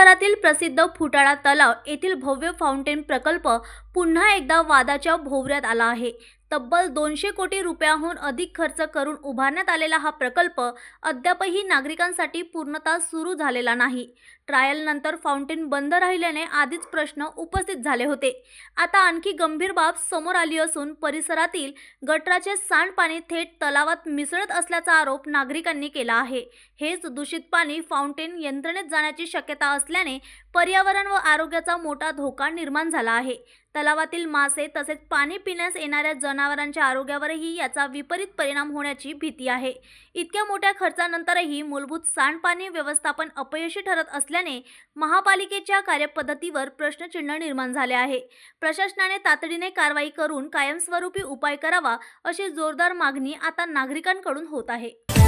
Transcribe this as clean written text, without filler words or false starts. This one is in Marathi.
शहरातील प्रसिद्ध फुटाळा तलाव येथील भव्य फाउंटेन प्रकल्प पुन्हा एकदा वादाच्या भोवऱ्यात आला आहे। तब्बल 200 कोटी रुपयांहून अधिक खर्च करून उभारण्यात आलेला हा प्रकल्प अद्यापही नागरिकांसाठी पूर्णतः सुरू झालेला नाही। ट्रायल नंतर फाउंटेन बंद राहिल्याने आधीच प्रश्न उपस्थित झाले होते। आता आणखी गंभीर बाब समोर आली असून परिसरातील गटाराचे सांडपाणी थेट तलावात मिसळत असल्याचा आरोप नागरिकांनी केला आहे। हेच दूषित पाणी फाउंटेन यंत्रणेत जाण्याची शक्यता असल्याने पर्यावरण व आरोग्याचा मोठा धोका निर्माण झाला आहे। तलावातील मासे तसेच पाणी पिण्यास येणाऱ्या जनावरांच्या आरोग्यावरही याचा विपरीत परिणाम होण्याची भीती आहे। इतक्या मोठ्या खर्चानंतरही मूलभूत सांडपाणी व्यवस्थापन अपयशी ठरत असल्याने महापालिकेच्या कार्यपद्धतीवर प्रश्नचिन्ह निर्माण झाले आहे। प्रशासनाने तातडीने कारवाई करून कायमस्वरूपी उपाय करावा अशी जोरदार मागणी आता नागरिकांकडून होत आहे।